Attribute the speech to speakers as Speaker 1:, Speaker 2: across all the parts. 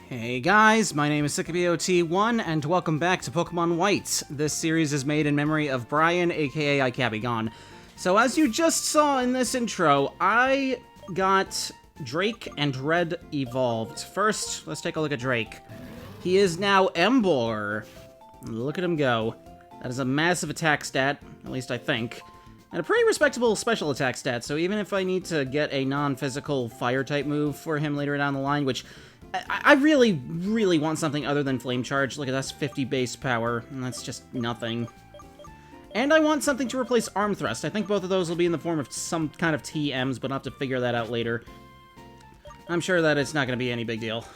Speaker 1: Hey guys, my name is iKabigon, and welcome back to Pokemon White. This series is made in memory of Brian, aka iKabigon. So as you just saw in this intro, I got Drake and Red evolved. First, let's take a look at Drake. He is now Emboar. Look at him go. That is a massive attack stat, at least I think. And a pretty respectable special attack stat, so even if I need to get a non-physical fire-type move for him later down the line, which I really, really want something other than Flame Charge. Look at that's 50 base power, and that's just nothing. And I want something to replace Arm Thrust. I think both of those will be in the form of some kind of TMs, but I'll have to figure that out later. I'm sure that it's not going to be any big deal.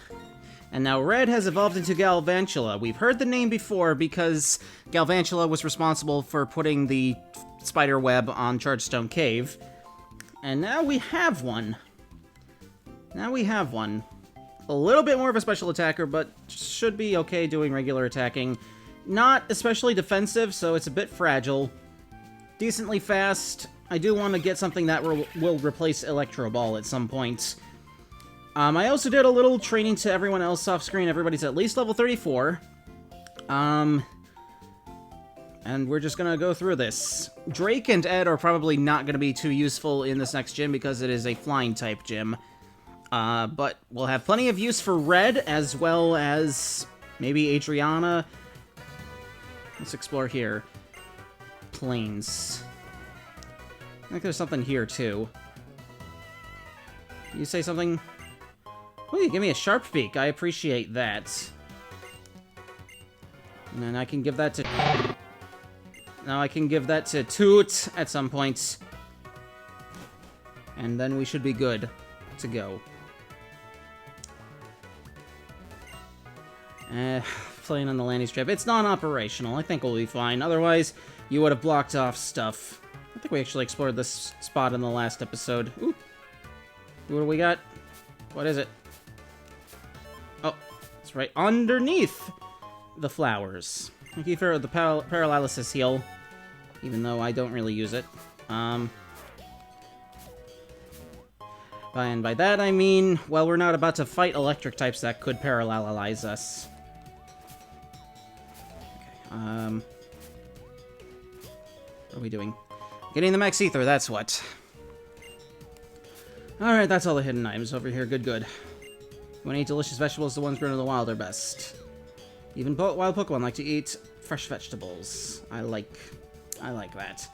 Speaker 1: And now Red has evolved into Galvantula. We've heard the name before because Galvantula was responsible for putting the spider web on Chargestone Cave. And now we have one. A little bit more of a special attacker, but should be okay doing regular attacking. Not especially defensive, so it's a bit fragile. Decently fast. I do want to get something that will replace Electro Ball at some point. I also did a little training to everyone else off screen. Everybody's at least level 34. And we're just gonna go through this. Drake and Ed are probably not gonna be too useful in this next gym because it is a flying type gym. But we'll have plenty of use for Red, as well as maybe Adriana. Let's explore here. Plains. I think there's something here, too. You say something? Oh, you give me a Sharp Beak. I appreciate that. And then I can give that to... Now I can give that to Toot at some point. And then we should be good to go. Playing on the landing strip. It's non-operational. I think we'll be fine. Otherwise, you would have blocked off stuff. I think we actually explored this spot in the last episode. Ooh. What do we got? What is it? Oh, it's right underneath the flowers. Thank you for the paralysis heal, even though I don't really use it. And by that I mean, well, we're not about to fight electric types that could paralyze us. What are we doing? Getting the Max Ether, that's what. Alright, that's all the hidden items over here. Good. You want to eat delicious vegetables, the ones grown in the wild are best. Even wild Pokemon like to eat fresh vegetables. I like that.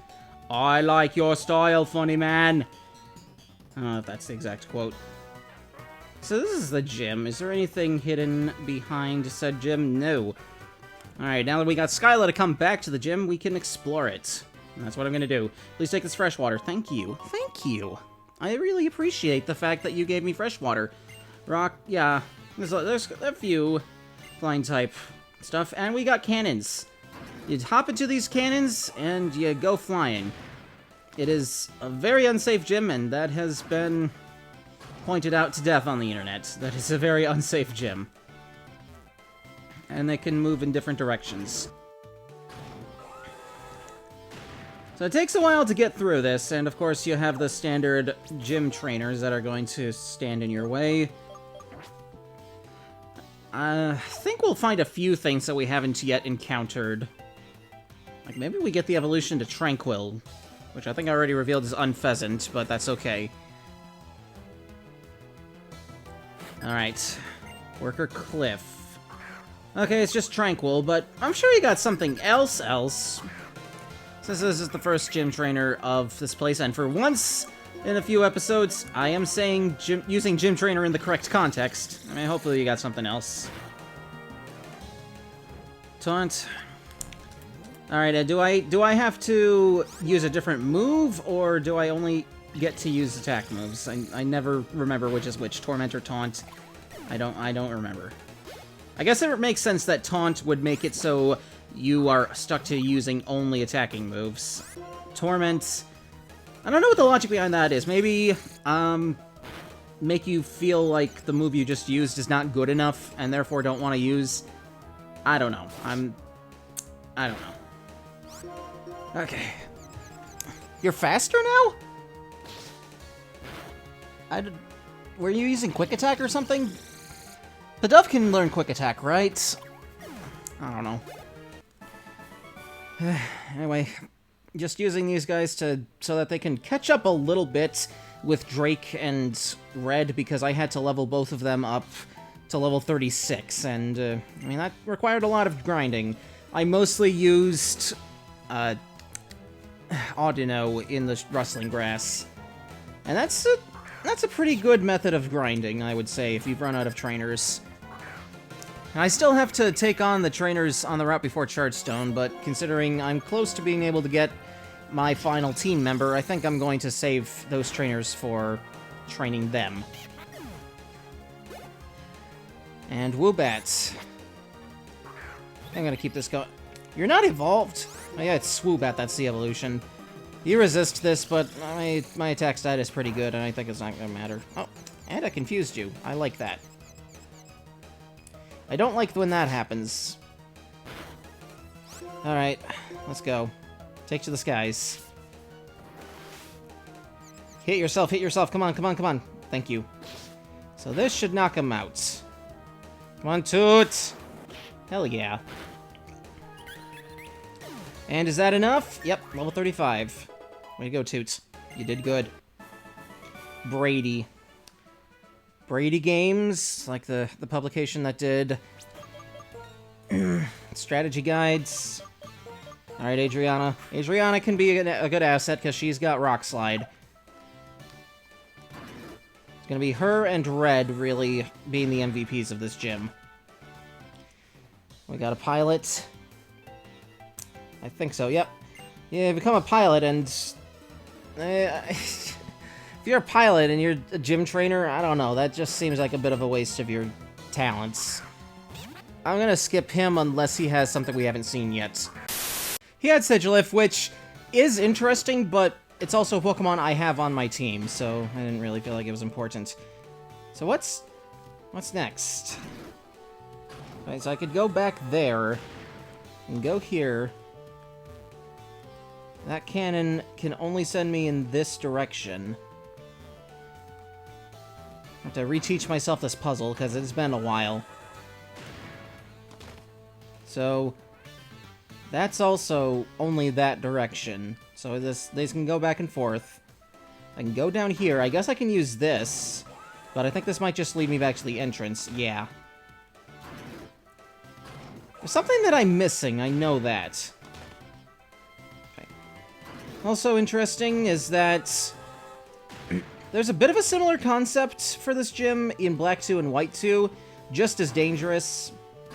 Speaker 1: I like your style, funny man. I don't know if that's the exact quote. So this is the gym. Is there anything hidden behind said gym? No. Alright, now that we got Skyla to come back to the gym, we can explore it. And that's what I'm gonna do. Please take this fresh water. Thank you. Thank you. I really appreciate the fact that you gave me fresh water. Rock, yeah. There's a few flying type stuff. And we got cannons. You hop into these cannons, and you go flying. It is a very unsafe gym, and that has been pointed out to death on the internet. That is a very unsafe gym. And they can move in different directions. So it takes a while to get through this, and of course you have the standard gym trainers that are going to stand in your way. I think we'll find a few things that we haven't yet encountered. Like maybe we get the evolution to Tranquil, which I think I already revealed is Unpheasant, but that's okay. Alright. Worker Cliff. Okay, it's just Tranquil, but I'm sure you got something else. Since this is the first gym trainer of this place, and for once in a few episodes, I am saying using gym trainer in the correct context. I mean, hopefully you got something else. Taunt. Alright, do I have to use a different move, or do I only get to use attack moves? I never remember which is which, Torment or Taunt. I don't remember. I guess it makes sense that Taunt would make it so you are stuck to using only attacking moves. Torment, I don't know what the logic behind that is. Maybe, make you feel like the move you just used is not good enough, and therefore don't want to use I don't know. I don't know. Okay. You're faster now? Were you using Quick Attack or something? The Dove can learn Quick Attack, right? I don't know. Anyway, just using these guys so that they can catch up a little bit with Drake and Red, because I had to level both of them up to level 36, and, I mean, that required a lot of grinding. I mostly used, Audino in the Rustling Grass, and that's a pretty good method of grinding, I would say, if you've run out of trainers. I still have to take on the trainers on the route before Chargestone, but considering I'm close to being able to get my final team member, I think I'm going to save those trainers for training them. And Woobat. I'm gonna keep this going. You're not evolved! Oh yeah, it's Swoobat, that's the evolution. You resist this, but my attack stat is pretty good, and I think it's not gonna matter. Oh, and I confused you. I like that. I don't like when that happens. Alright, let's go. Take to the skies. Hit yourself, hit yourself. Come on, come on, come on. Thank you. So this should knock him out. Come on, Toot! Hell yeah. And is that enough? Yep, level 35. Way to go, Toots. You did good. Brady. Brady Games, like the publication that did strategy guides. Alright, Adriana. Adriana can be a good asset because she's got Rock Slide. It's gonna be her and Red really being the MVPs of this gym. We got a pilot. I think so, yep. Yeah, become a pilot and... if you're a pilot and you're a gym trainer, I don't know, that just seems like a bit of a waste of your talents. I'm gonna skip him unless he has something we haven't seen yet. He had Sigilif, which is interesting, but it's also a Pokemon I have on my team, so I didn't really feel like it was important. So what's next? Right, so I could go back there and go here. That cannon can only send me in this direction. I have to reteach myself this puzzle, because it's been a while. So, that's also only that direction. So these can go back and forth. I can go down here. I guess I can use this, but I think this might just lead me back to the entrance. Yeah. There's something that I'm missing, I know that. Okay. Also interesting is that there's a bit of a similar concept for this gym in Black 2 and White 2, just as dangerous.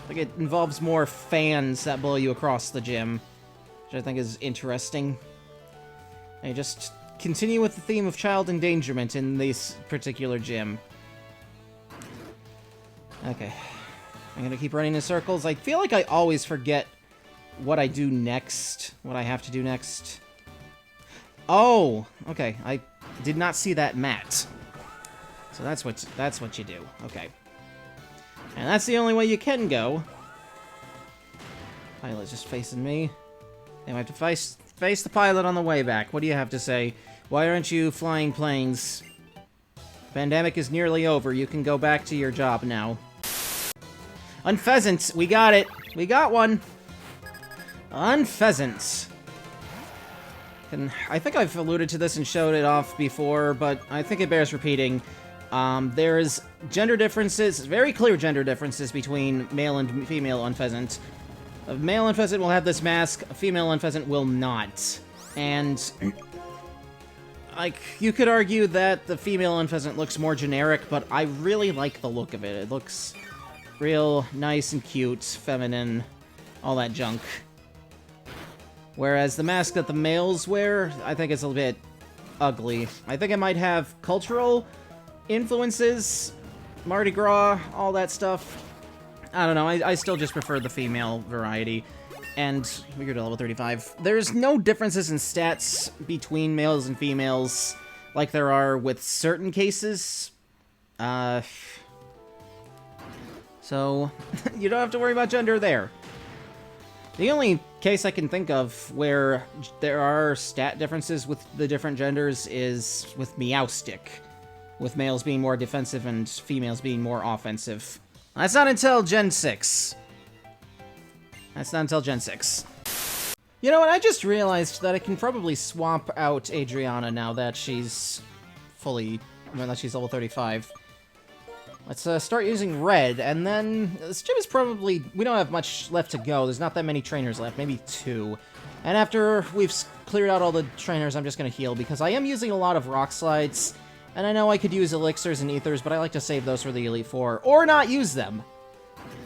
Speaker 1: Like, it involves more fans that blow you across the gym, which I think is interesting. I just continue with the theme of child endangerment in this particular gym. Okay. I'm gonna keep running in circles. I feel like I always forget what I do next, what I have to do next. Oh! Okay, I did not see that mat. So that's what you do. Okay. And that's the only way you can go. Pilot's just facing me. And I have to face the pilot on the way back. What do you have to say? Why aren't you flying planes? Pandemic is nearly over. You can go back to your job now. Unpheasant! We got it! We got one! Unpheasant. And I think I've alluded to this and showed it off before, but I think it bears repeating. There's gender differences, very clear gender differences between male and female Unpheasant. A male Unpheasant will have this mask, a female Unpheasant will not. And, like, you could argue that the female Unpheasant looks more generic, but I really like the look of it. It looks real nice and cute, feminine, all that junk. Whereas the mask that the males wear, I think it's a bit ugly. I think it might have cultural influences, Mardi Gras, all that stuff. I don't know, I still just prefer the female variety. And we go to level 35. There's no differences in stats between males and females like there are with certain cases. So, you don't have to worry about gender there. The only case I can think of where there are stat differences with the different genders is with Meowstic, with males being more defensive and females being more offensive. That's not until Gen 6. That's not until Gen 6. You know what, I just realized that I can probably swap out Adriana now that she's level 35. Let's start using red, and then this gym is probably... We don't have much left to go. There's not that many trainers left, maybe 2. And after we've cleared out all the trainers, I'm just going to heal, because I am using a lot of rock slides, and I know I could use elixirs and ethers, but I like to save those for the Elite Four, or not use them.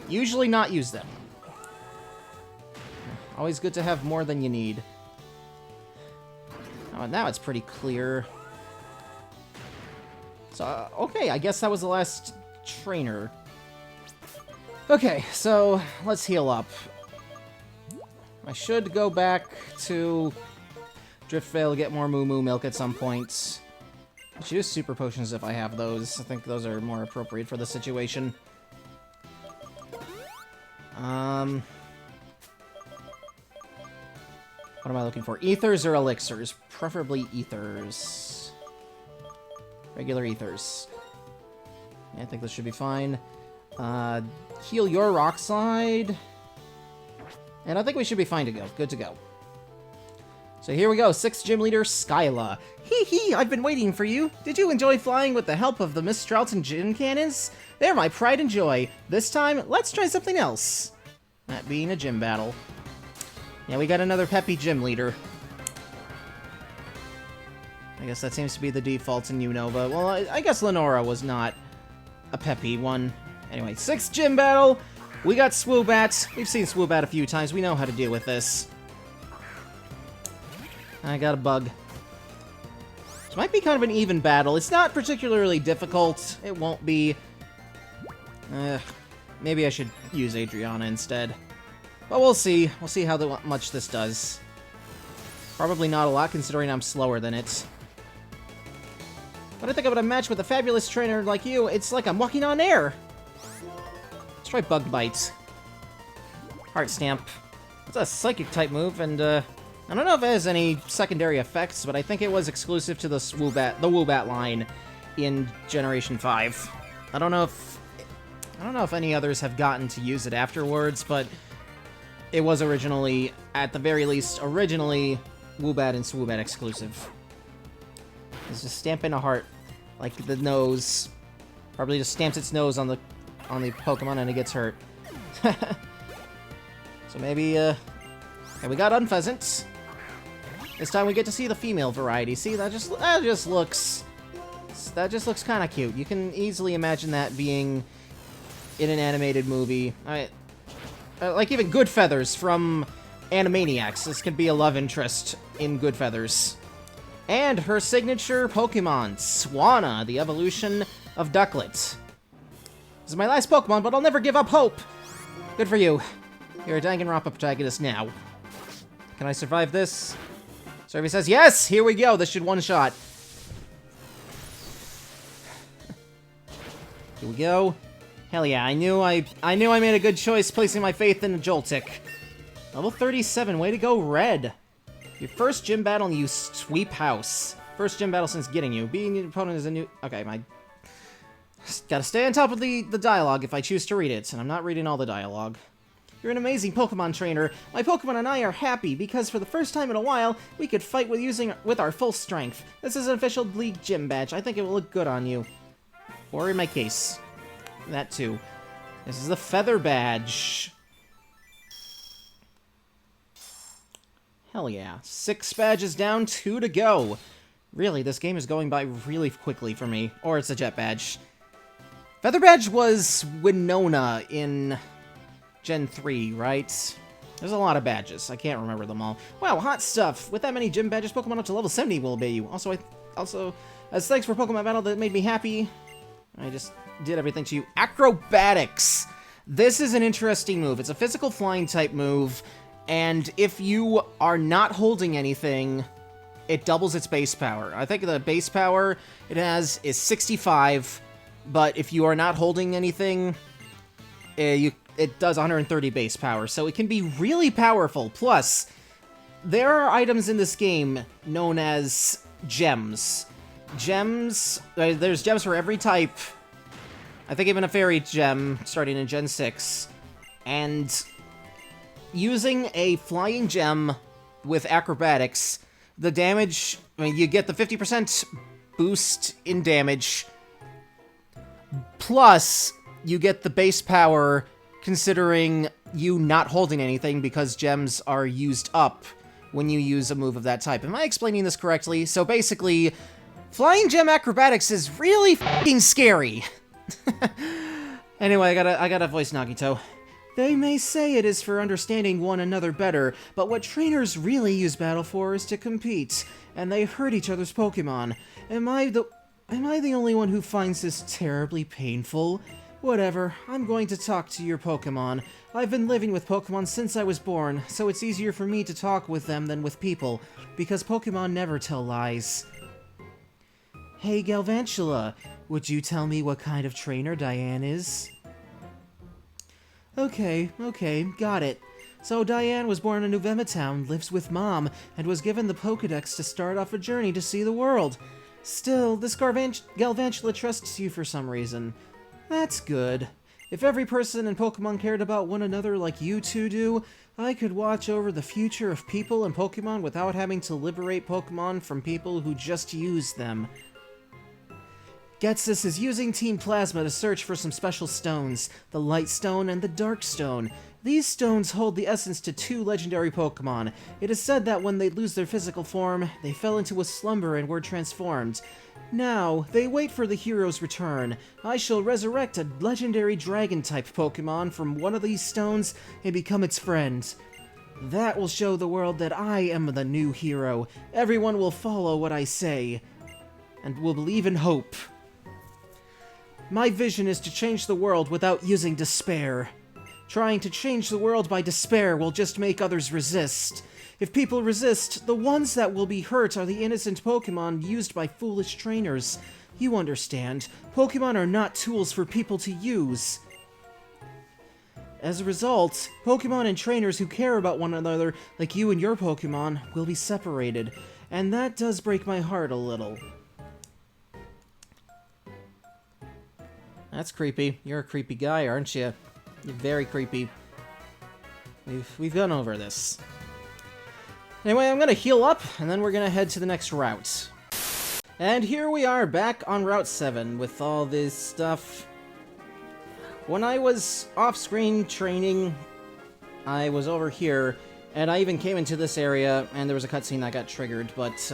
Speaker 1: Usually not use them. Always good to have more than you need. Oh, now it's pretty clear. So, okay, I guess that was the last trainer. Okay, so let's heal up. I should go back to Driftvale, get more Moo Moo Milk at some point. I should use super potions if I have those. I think those are more appropriate for the situation. What am I looking for? Ethers or elixirs? Preferably ethers. Regular ethers. Yeah, I think this should be fine. Heal your rock slide. And I think we should be fine to go. Good to go. So here we go. 6th gym leader, Skyla. Hee hee, I've been waiting for you. Did you enjoy flying with the help of the Miss Strelton gym cannons? They're my pride and joy. This time, let's try something else. That being a gym battle. Yeah, we got another peppy gym leader. I guess that seems to be the default in Unova. Well, I guess Lenora was not a peppy one. Anyway, 6th gym battle. We got Swoobat. We've seen Swoobat a few times. We know how to deal with this. I got a bug. This might be kind of an even battle. It's not particularly difficult. It won't be. Maybe I should use Adriana instead. But we'll see. We'll see how much this does. Probably not a lot, considering I'm slower than it. When I think about a match with a fabulous trainer like you, it's like I'm walking on air. Let's try Bug Bite. Heart Stamp. It's a Psychic-type move, and, I don't know if it has any secondary effects, but I think it was exclusive to the Woobat line in Generation 5. I don't know if any others have gotten to use it afterwards, but it was originally, at the very least, originally Woobat and Swoobat exclusive. It's just stamping a heart, like the nose. Probably just stamps its nose on the Pokemon and it gets hurt. So maybe, okay, we got Unpheasant. This time we get to see the female variety. See, that just looks kind of cute. You can easily imagine that being in an animated movie. Like even Good Feathers from Animaniacs. This could be a love interest in Good Feathers. And her signature Pokemon, Swanna, the evolution of Ducklet. This is my last Pokemon, but I'll never give up hope. Good for you. You're a Danganronpa protagonist now. Can I survive this? Survey says yes! Here we go. This should one-shot. Here we go. Hell yeah, I knew I made a good choice placing my faith in a Joltik. Level 37, way to go, Red. Your first gym battle and you sweep house. First gym battle since getting you. Beating your opponent is a new... Okay, gotta stay on top of the dialogue if I choose to read it, and I'm not reading all the dialogue. You're an amazing Pokemon trainer. My Pokemon and I are happy because for the first time in a while, we could fight with our full strength. This is an official League gym badge. I think it will look good on you. Or in my case. That too. This is the Feather Badge. Hell yeah. 6 badges down, 2 to go. Really, this game is going by really quickly for me. Or it's a Jet Badge. Feather Badge was Winona in Gen 3, right? There's a lot of badges. I can't remember them all. Wow, hot stuff. With that many gym badges, Pokemon up to level 70 will obey you. Also, as thanks for Pokemon Battle that made me happy, I just did everything to you. Acrobatics. This is an interesting move. It's a physical flying type move, and if you are not holding anything, it doubles its base power. I think the base power it has is 65, but if you are not holding anything, it does 130 base power, so it can be really powerful. Plus, there are items in this game known as gems. Gems, there's gems for every type. I think even a fairy gem starting in Gen 6. And using a flying gem with acrobatics, the damage, I mean, you get the 50% boost in damage, plus you get the base power considering you not holding anything because gems are used up when you use a move of that type. Am I explaining this correctly? So basically, flying gem acrobatics is really f***ing scary. Anyway, I gotta voice Nagito. They may say it is for understanding one another better, but what trainers really use battle for is to compete, and they hurt each other's Pokemon. Am I the only one who finds this terribly painful? Whatever, I'm going to talk to your Pokemon. I've been living with Pokemon since I was born, so it's easier for me to talk with them than with people, because Pokemon never tell lies. Hey Galvantula, would you tell me what kind of trainer Diane is? Okay, got it. So Diane was born in New Town, lives with Mom, and was given the Pokedex to start off a journey to see the world. Still, this Galvantula trusts you for some reason. That's good. If every person in Pokemon cared about one another like you two do, I could watch over the future of people and Pokemon without having to liberate Pokemon from people who just use them. Getsus is using Team Plasma to search for some special stones, the Light Stone and the Dark Stone. These stones hold the essence to two legendary Pokemon. It is said that when they lose their physical form, they fell into a slumber and were transformed. Now, they wait for the hero's return. I shall resurrect a legendary Dragon-type Pokemon from one of these stones and become its friend. That will show the world that I am the new hero. Everyone will follow what I say, and will believe in hope. My vision is to change the world without using despair. Trying to change the world by despair will just make others resist. If people resist, the ones that will be hurt are the innocent Pokemon used by foolish trainers. You understand, Pokemon are not tools for people to use. As a result, Pokemon and trainers who care about one another, like you and your Pokemon, will be separated. And that does break my heart a little. That's creepy. You're a creepy guy, aren't you? You're very creepy. We've gone over this. Anyway, I'm gonna heal up, and then we're gonna head to the next route. And here we are, back on Route 7, with all this stuff. When I was off-screen training, I was over here, and I even came into this area, and there was a cutscene that got triggered, but,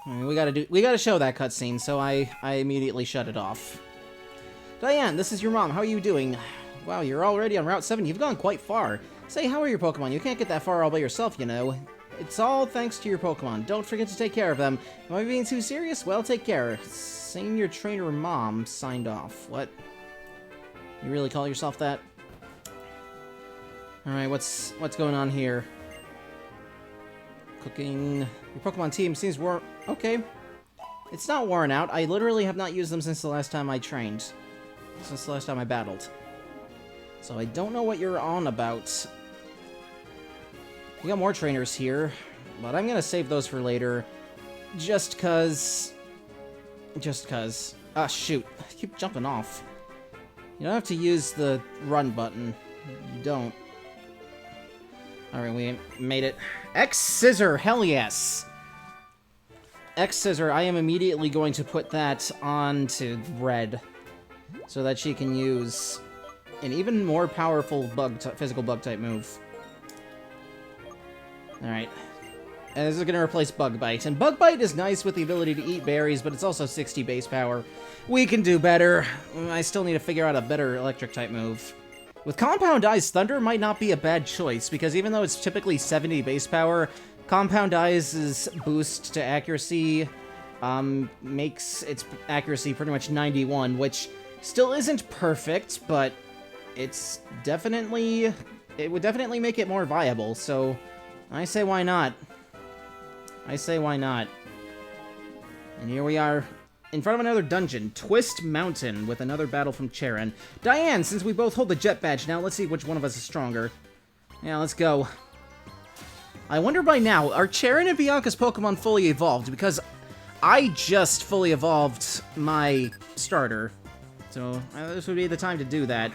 Speaker 1: we gotta show that cutscene, so I immediately shut it off. Diane, this is your mom. How are you doing? Wow, you're already on Route 7. You've gone quite far. Say, how are your Pokemon? You can't get that far all by yourself, you know. It's all thanks to your Pokemon. Don't forget to take care of them. Am I being too serious? Well, take care. Senior Trainer Mom signed off. What? You really call yourself that? Alright, what's going on here? Cooking. Your Pokemon team seems worn... Okay. It's not worn out. I literally have not used them since the last time I trained. Since the last time I battled. So I don't know what you're on about. We got more trainers here, but I'm gonna save those for later. Just cause... Ah, shoot. I keep jumping off. You don't have to use the run button. You don't. Alright, we made it. X-Scissor! Hell yes! X-Scissor, I am immediately going to put that onto Red, so that she can use an even more powerful physical bug-type move. Alright. And this is going to replace Bug Bite. And Bug Bite is nice with the ability to eat berries, but it's also 60 base power. We can do better. I still need to figure out a better electric-type move. With Compound Eyes, Thunder might not be a bad choice, because even though it's typically 70 base power, Compound Eyes' boost to accuracy makes its accuracy pretty much 91, which still isn't perfect, but it's definitely... It would definitely make it more viable, so I say why not. I say why not. And here we are in front of another dungeon. Twist Mountain with another battle from Charon. Diane, since we both hold the jet badge now, let's see which one of us is stronger. Yeah, let's go. I wonder by now, are Charon and Bianca's Pokemon fully evolved? Because I just fully evolved my starter. So, this would be the time to do that.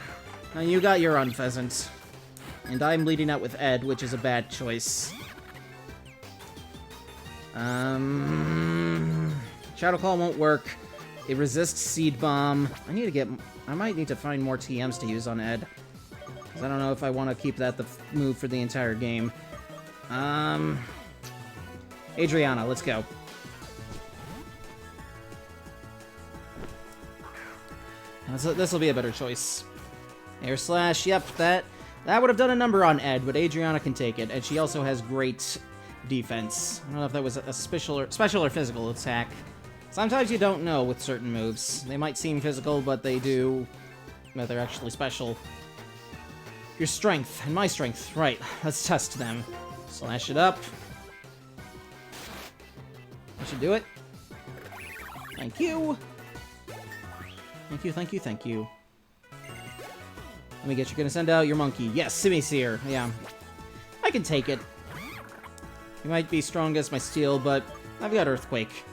Speaker 1: Now, you got your Unpheasant. And I'm leading out with Ed, which is a bad choice. Shadow Claw won't work. It resists Seed Bomb. I might need to find more TMs to use on Ed. Because I don't know if I want to keep that the move for the entire game. Adriana, let's go. This will be a better choice. Air Slash, yep, that would have done a number on Ed, but Adriana can take it, and she also has great defense. I don't know if that was a special or physical attack. Sometimes you don't know with certain moves. They might seem physical, but they're actually special. Your strength, and my strength. Right, let's test them. Slash it up. That should do it. Thank you. Thank you, thank you, thank you. Let me get you. Gonna send out your monkey. Yes, Simisear. Yeah. I can take it. You might be strong against my steel, but I've got Earthquake.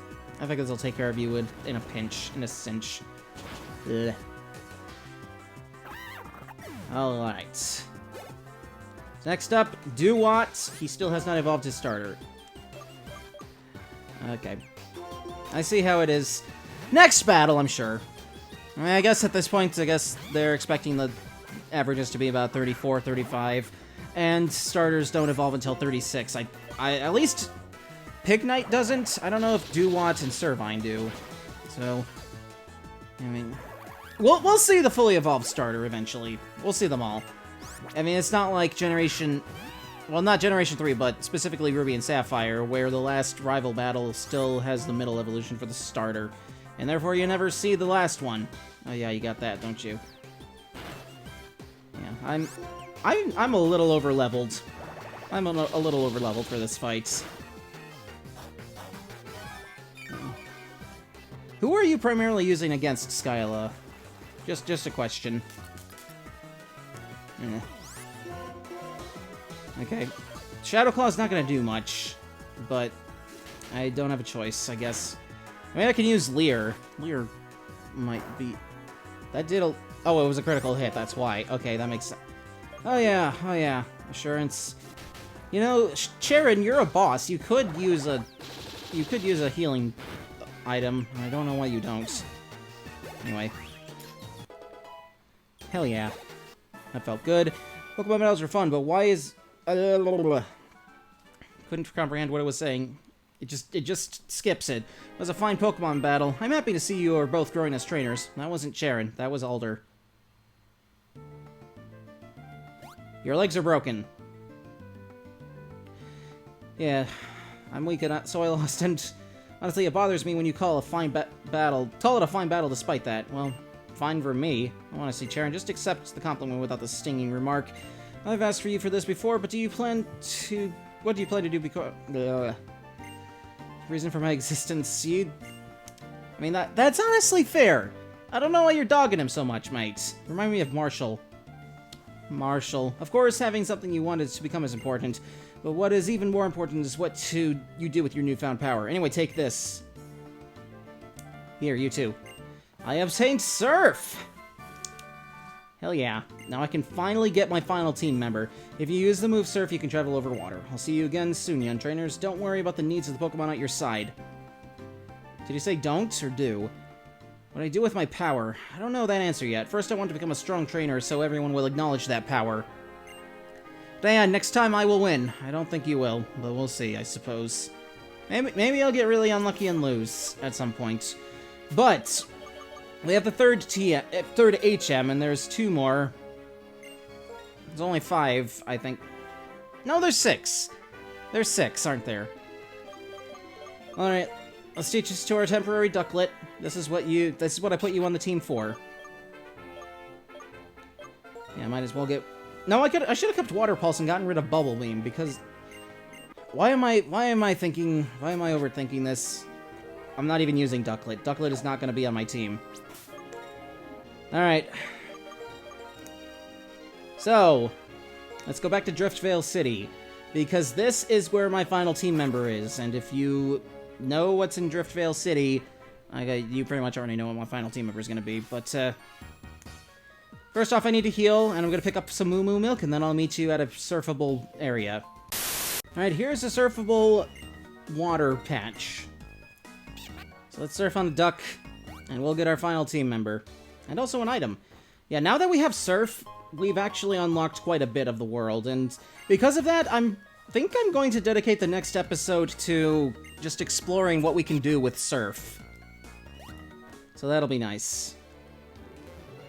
Speaker 1: I think this will take care of you in a pinch, in a cinch. Ugh. Alright. Next up, Duwat. He still has not evolved his starter. Okay. I see how it is. Next battle, I'm sure. I mean, I guess at this point, they're expecting the averages to be about 34, 35, and starters don't evolve until 36. At least Pignite doesn't. I don't know if Duwat and Servine do. So, I mean, we'll see the fully evolved starter eventually. We'll see them all. I mean, it's not like not Generation 3, but specifically Ruby and Sapphire, where the last rival battle still has the middle evolution for the starter, and therefore you never see the last one. Oh yeah, you got that, don't you? Yeah, I'm a little over-leveled. I'm a little over-leveled for this fight. Who are you primarily using against Skyla? Just a question. Okay. Shadow Claw's not gonna do much, but I don't have a choice, I guess. I mean, I can use Leer. Leer might be... That did a... Oh, it was a critical hit, that's why. Okay, that makes sense. Oh yeah. Assurance. You know, Charon, you're a boss. You could use a healing item. I don't know why you don't. Anyway. Hell yeah. That felt good. Pokemon battles are fun, but why is... Couldn't comprehend what it was saying. It just skips it. It was a fine Pokemon battle. I'm happy to see you are both growing as trainers. That wasn't Charon. That was Alder. Your legs are broken. Yeah, I'm weak at soil lost, and honestly, it bothers me when you call it a fine battle despite that. Well, fine for me. I want to see Charon. Just accept the compliment without the stinging remark. I've asked for you for this before, but what do you plan to do because... Reason for my existence, I mean, that's honestly fair. I don't know why you're dogging him so much, mate. Remind me of Marshall. Marshall. Of course, having something you wanted to become is important, but what is even more important is what you do with your newfound power. Anyway, take this. Here, you too. I obtained Surf! Hell yeah. Now I can finally get my final team member. If you use the move Surf, you can travel over water. I'll see you again soon, young trainers. Don't worry about the needs of the Pokemon at your side. Did you say don't or do? What do I do with my power? I don't know that answer yet. First, I want to become a strong trainer so everyone will acknowledge that power. Diane, next time I will win. I don't think you will, but we'll see, I suppose. Maybe I'll get really unlucky and lose at some point. But we have the third HM, and there's 2 more. There's only 5, I think. No, there's 6. There's 6, aren't there? Alright, let's teach us to our temporary ducklet. This is what I put you on the team for. Yeah, might as well get... No, I should have kept Water Pulse and gotten rid of Bubble Beam, because... Why am I overthinking this? I'm not even using Ducklet. Ducklet is not going to be on my team. Alright. So, let's go back to Driftvale City, because this is where my final team member is, and if you know what's in Driftvale City, you pretty much already know what my final team member is going to be, but, first off, I need to heal, and I'm going to pick up some Moo Moo Milk, and then I'll meet you at a surfable area. Alright, here's a surfable water patch. So let's surf on the duck, and we'll get our final team member. And also an item. Yeah, now that we have surf, we've actually unlocked quite a bit of the world, and because of that, I think I'm going to dedicate the next episode to just exploring what we can do with surf. So that'll be nice.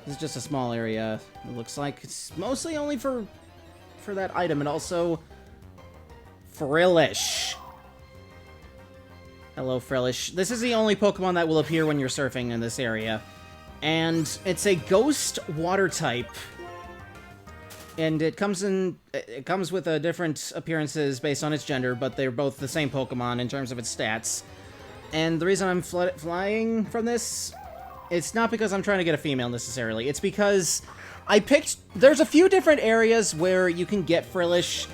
Speaker 1: This is just a small area, it looks like. It's mostly only for that item, and also Frillish. Hello, Frillish. This is the only Pokemon that will appear when you're surfing in this area. And it's a ghost water type. And it comes with different appearances based on its gender, but they're both the same Pokemon in terms of its stats. And the reason I'm flying from this, it's not because I'm trying to get a female necessarily. It's because there's a few different areas where you can get Frillish,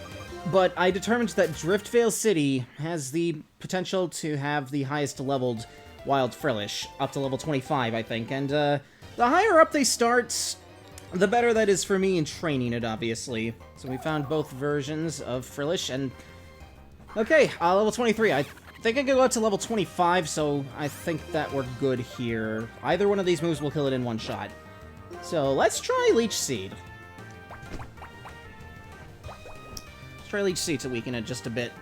Speaker 1: but I determined that Driftvale City has the potential to have the highest leveled Wild Frillish, up to level 25, I think, and the higher up they start, the better that is for me in training it, obviously. So we found both versions of Frillish, and okay, level 23. I think I can go up to level 25, so I think that we're good here. Either one of these moves will kill it in one shot. So let's try Leech Seed. Let's try Leech Seed to weaken it just a bit.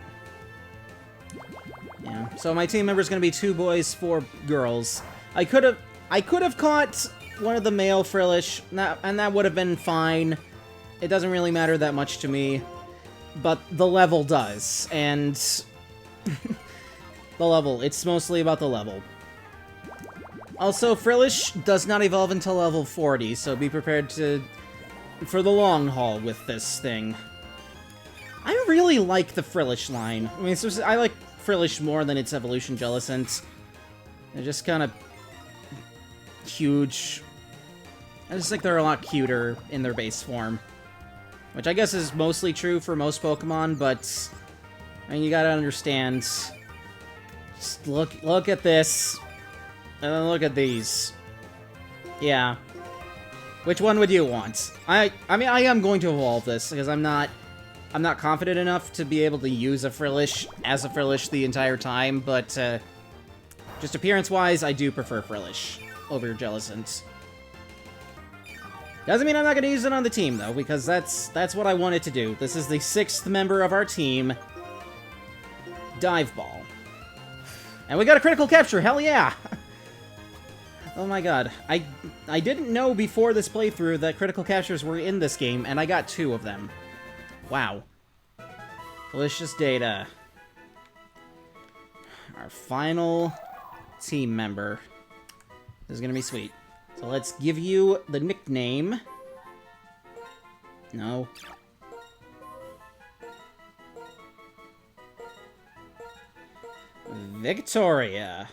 Speaker 1: Yeah, so my team member is going to be 2 boys, 4 girls. I could have caught one of the male Frillish, and that would have been fine. It doesn't really matter that much to me, but the level does, and the level, it's mostly about the level. Also, Frillish does not evolve until level 40, so be prepared for the long haul with this thing. I really like the Frillish line. I mean, I like Frillish more than its evolution Jellicent. They're just kind of huge. I just think they're a lot cuter in their base form. Which I guess is mostly true for most Pokemon, but I mean, you gotta understand. Just look at this. And then look at these. Yeah. Which one would you want? I mean, I am going to evolve this, because I'm not confident enough to be able to use a Frillish as a Frillish the entire time, but just appearance-wise, I do prefer Frillish over Jellicent. Doesn't mean I'm not going to use it on the team, though, because that's what I wanted to do. This is the 6th member of our team, Dive Ball. And we got a critical capture, hell yeah! Oh my god, I didn't know before this playthrough that critical captures were in this game, and I got 2 of them. Wow. Delicious data. Our final team member. This is gonna be sweet. So let's give you the nickname. No. Victoria.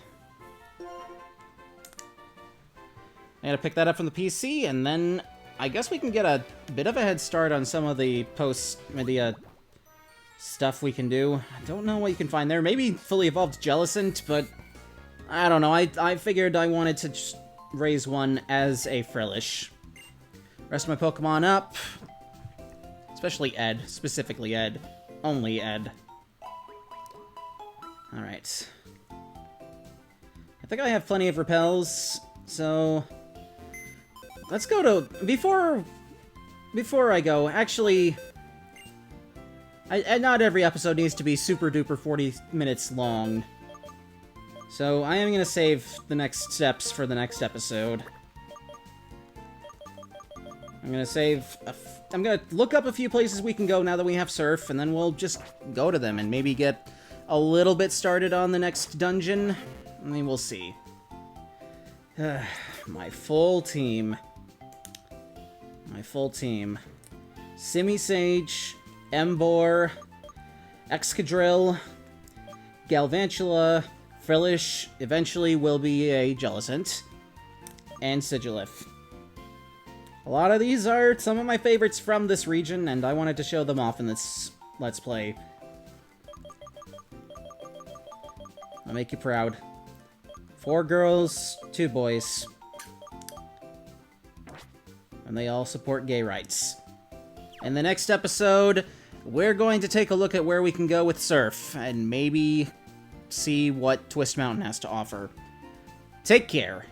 Speaker 1: I gotta pick that up from the PC, and then I guess we can get a bit of a head start on some of the post-media stuff we can do. I don't know what you can find there. Maybe fully evolved Jellicent, but I don't know. I figured I wanted to just raise one as a Frillish. Rest my Pokemon up. Especially Ed. Specifically Ed. Only Ed. Alright. I think I have plenty of repels, so let's go to... Before I go, actually... not every episode needs to be super-duper 40 minutes long. So I am going to save the next steps for the next episode. I'm going to save... I'm going to look up a few places we can go now that we have Surf, and then we'll just go to them and maybe get a little bit started on the next dungeon. I mean, we'll see. My full team. My full team. Simisage, Emboar, Excadrill, Galvantula, Frillish eventually will be a Jellicent. And Sigilif. A lot of these are some of my favorites from this region, and I wanted to show them off in this Let's Play. I'll make you proud. 4 girls, 2 boys. And they all support gay rights. In the next episode, we're going to take a look at where we can go with Surf, and maybe see what Twist Mountain has to offer. Take care.